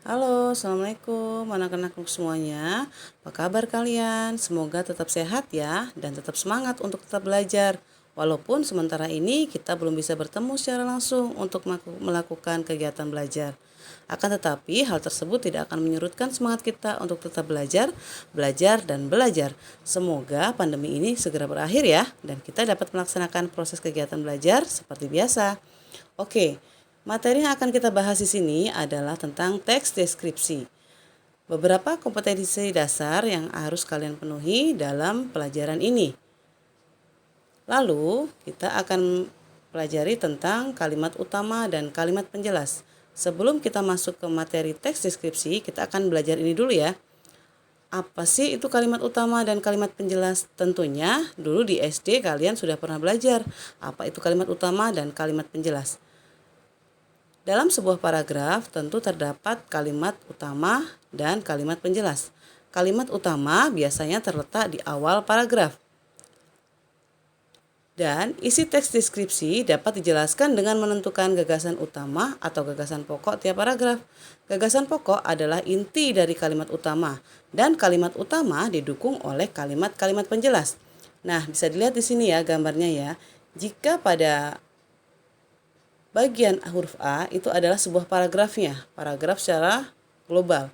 Halo, Assalamualaikum anak-anakku semuanya. Apa kabar kalian? Semoga tetap sehat ya dan tetap semangat untuk tetap belajar. Walaupun sementara ini kita belum bisa bertemu secara langsung untuk melakukan kegiatan belajar. Akan tetapi hal tersebut tidak akan menyurutkan semangat kita untuk tetap belajar, belajar, dan belajar. Semoga pandemi ini segera berakhir ya dan kita dapat melaksanakan proses kegiatan belajar seperti biasa. Oke, materi yang akan kita bahas di sini adalah tentang teks deskripsi. Beberapa kompetensi dasar yang harus kalian penuhi dalam pelajaran ini. Lalu, kita akan pelajari tentang kalimat utama dan kalimat penjelas. Sebelum kita masuk ke materi teks deskripsi, kita akan belajar ini dulu ya. Apa sih itu kalimat utama dan kalimat penjelas? Tentunya dulu di SD kalian sudah pernah belajar apa itu kalimat utama dan kalimat penjelas. Dalam sebuah paragraf tentu terdapat kalimat utama dan kalimat penjelas. Kalimat utama biasanya terletak di awal paragraf. Dan isi teks deskripsi dapat dijelaskan dengan menentukan gagasan utama atau gagasan pokok tiap paragraf. Gagasan pokok adalah inti dari kalimat utama dan kalimat utama didukung oleh kalimat-kalimat penjelas. Nah, bisa dilihat di sini ya gambarnya ya. Jika pada bagian huruf A itu adalah sebuah paragrafnya, paragraf secara global.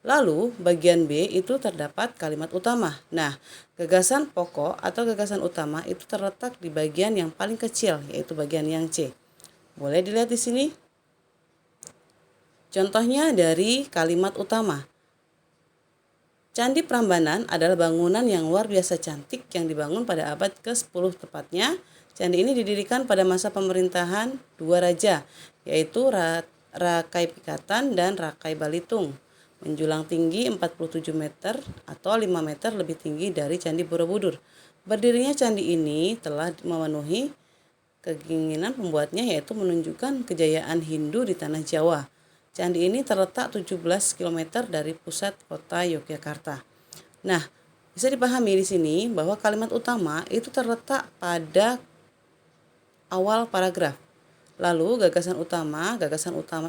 Lalu bagian B itu terdapat kalimat utama. Nah, gagasan pokok atau gagasan utama itu terletak di bagian yang paling kecil, yaitu bagian yang C. Boleh dilihat di sini? Contohnya dari kalimat utama. Candi Prambanan adalah bangunan yang luar biasa cantik yang dibangun pada abad ke-10 tepatnya. Candi ini didirikan pada masa pemerintahan dua raja, yaitu Rakai Pikatan dan Rakai Balitung. Menjulang tinggi 47 meter atau 5 meter lebih tinggi dari Candi Borobudur. Berdirinya candi ini telah memenuhi keinginan pembuatnya, yaitu menunjukkan kejayaan Hindu di tanah Jawa. Candi ini terletak 17 km dari pusat kota Yogyakarta. Nah, bisa dipahami di sini bahwa kalimat utama itu terletak pada awal paragraf. Lalu gagasan utama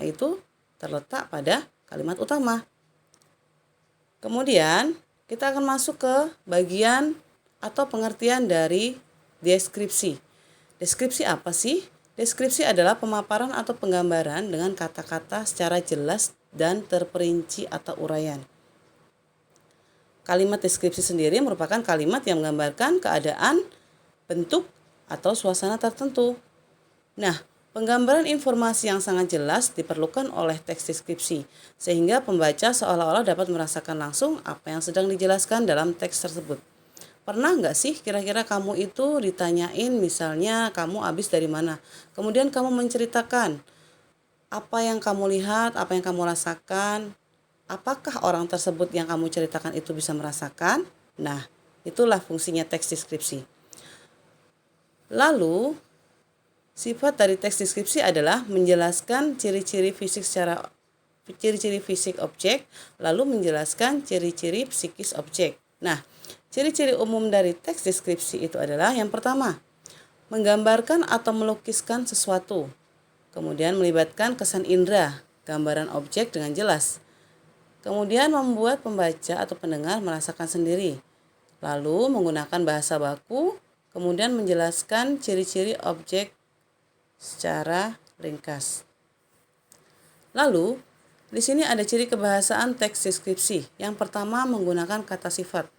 itu terletak pada kalimat utama. Kemudian kita akan masuk ke bagian atau pengertian dari deskripsi. Deskripsi apa sih? Deskripsi adalah pemaparan atau penggambaran dengan kata-kata secara jelas dan terperinci atau uraian. Kalimat deskripsi sendiri merupakan kalimat yang menggambarkan keadaan, bentuk, atau suasana tertentu. Nah, penggambaran informasi yang sangat jelas diperlukan oleh teks deskripsi, sehingga pembaca seolah-olah dapat merasakan langsung apa yang sedang dijelaskan dalam teks tersebut. Pernah nggak sih kira-kira kamu itu ditanyain misalnya kamu habis dari mana? Kemudian kamu menceritakan apa yang kamu lihat, apa yang kamu rasakan. Apakah orang tersebut yang kamu ceritakan itu bisa merasakan? Nah, itulah fungsinya teks deskripsi. Lalu, sifat dari teks deskripsi adalah menjelaskan ciri-ciri fisik objek, lalu menjelaskan ciri-ciri psikis objek. Nah, ciri-ciri umum dari teks deskripsi itu adalah yang pertama, menggambarkan atau melukiskan sesuatu. Kemudian melibatkan kesan indera, gambaran objek dengan jelas. Kemudian membuat pembaca atau pendengar merasakan sendiri. Lalu menggunakan bahasa baku, kemudian menjelaskan ciri-ciri objek secara ringkas. Lalu, di sini ada ciri kebahasaan teks deskripsi. Yang pertama menggunakan kata sifat.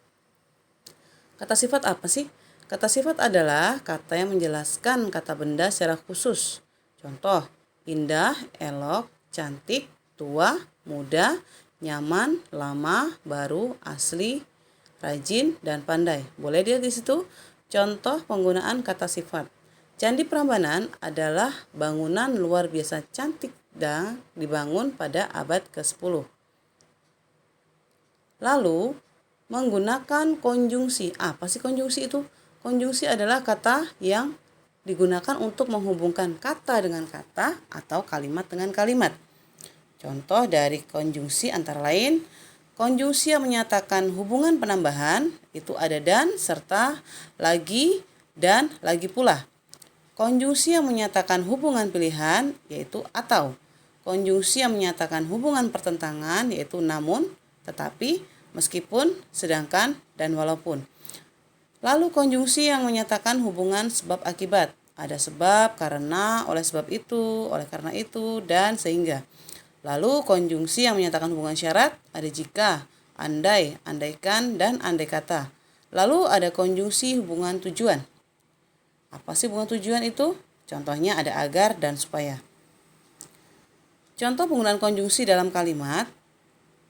Kata sifat apa sih? Kata sifat adalah kata yang menjelaskan kata benda secara khusus. Contoh, indah, elok, cantik, tua, muda, nyaman, lama, baru, asli, rajin, dan pandai. Boleh dilihat di situ contoh penggunaan kata sifat. Candi Prambanan adalah bangunan luar biasa cantik dan dibangun pada abad ke-10. Lalu, menggunakan konjungsi. Apa sih konjungsi itu? Konjungsi adalah kata yang digunakan untuk menghubungkan kata dengan kata atau kalimat dengan kalimat. Contoh dari konjungsi antara lain, konjungsi yang menyatakan hubungan penambahan itu ada dan, serta, lagi, dan lagi pula. Konjungsi yang menyatakan hubungan pilihan yaitu atau. konjungsi yang menyatakan hubungan pertentangan yaitu namun, tetapi, meskipun, sedangkan, dan walaupun. Lalu konjungsi yang menyatakan hubungan sebab akibat. Ada sebab, karena, oleh sebab itu, oleh karena itu, dan sehingga. Lalu konjungsi yang menyatakan hubungan syarat. Ada jika, andai, andaikan, dan andai kata. Lalu ada konjungsi hubungan tujuan. Apa sih hubungan tujuan itu? Contohnya ada agar dan supaya. Contoh penggunaan konjungsi dalam kalimat.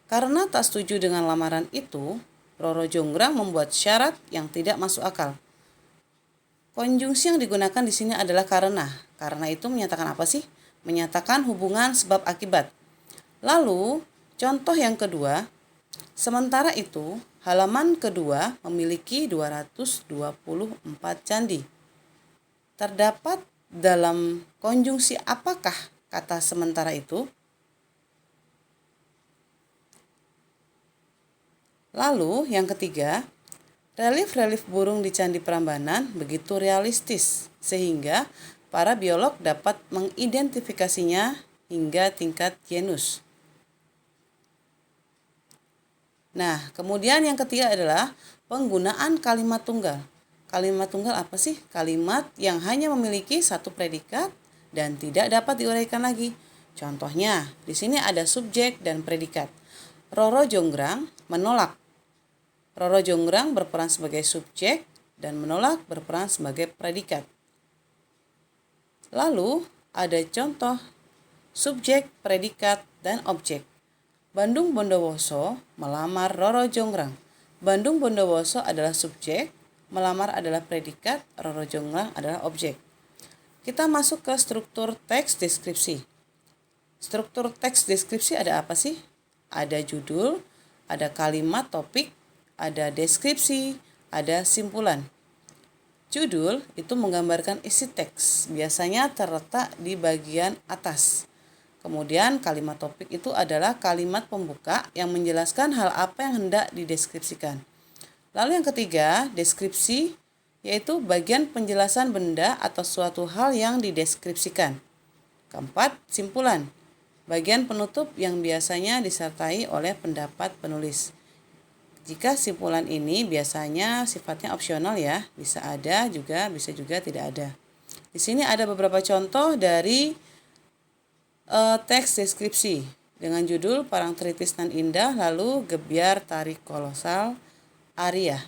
Karena tak setuju dengan lamaran itu, Roro Jonggrang membuat syarat yang tidak masuk akal. Konjungsi yang digunakan di sini adalah karena. Karena itu menyatakan apa sih? Menyatakan hubungan sebab akibat. Lalu, contoh yang kedua, sementara itu, halaman kedua memiliki 224 candi. Terdapat dalam konjungsi apakah kata sementara itu? Lalu yang ketiga, relief-relief burung di Candi Prambanan begitu realistis sehingga para biolog dapat mengidentifikasinya hingga tingkat genus. Nah, kemudian yang ketiga adalah penggunaan kalimat tunggal. Kalimat tunggal apa sih? Kalimat yang hanya memiliki satu predikat dan tidak dapat diuraikan lagi. Contohnya, di sini ada subjek dan predikat. Roro Jonggrang menolak. Roro Jonggrang berperan sebagai subjek dan menolak berperan sebagai predikat. Lalu ada contoh subjek, predikat, dan objek. Bandung Bondowoso melamar Roro Jonggrang. Bandung Bondowoso adalah subjek, melamar adalah predikat, Roro Jonggrang adalah objek. Kita masuk ke struktur teks deskripsi. Struktur teks deskripsi ada apa sih? Ada judul, ada kalimat topik, ada deskripsi, ada simpulan. Judul itu menggambarkan isi teks, biasanya terletak di bagian atas. Kemudian kalimat topik itu adalah kalimat pembuka yang menjelaskan hal apa yang hendak dideskripsikan. Lalu yang ketiga, deskripsi, yaitu bagian penjelasan benda atau suatu hal yang dideskripsikan. Keempat, simpulan, bagian penutup yang biasanya disertai oleh pendapat penulis. Jika simpulan ini biasanya sifatnya opsional ya, bisa ada juga, bisa juga tidak ada. Di sini ada beberapa contoh dari teks deskripsi dengan judul Parangtritis nan Indah, lalu Gebyar Tari Kolosal Aria.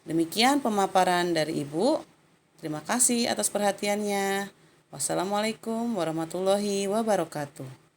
Demikian pemaparan dari Ibu. Terima kasih atas perhatiannya. Wassalamualaikum warahmatullahi wabarakatuh.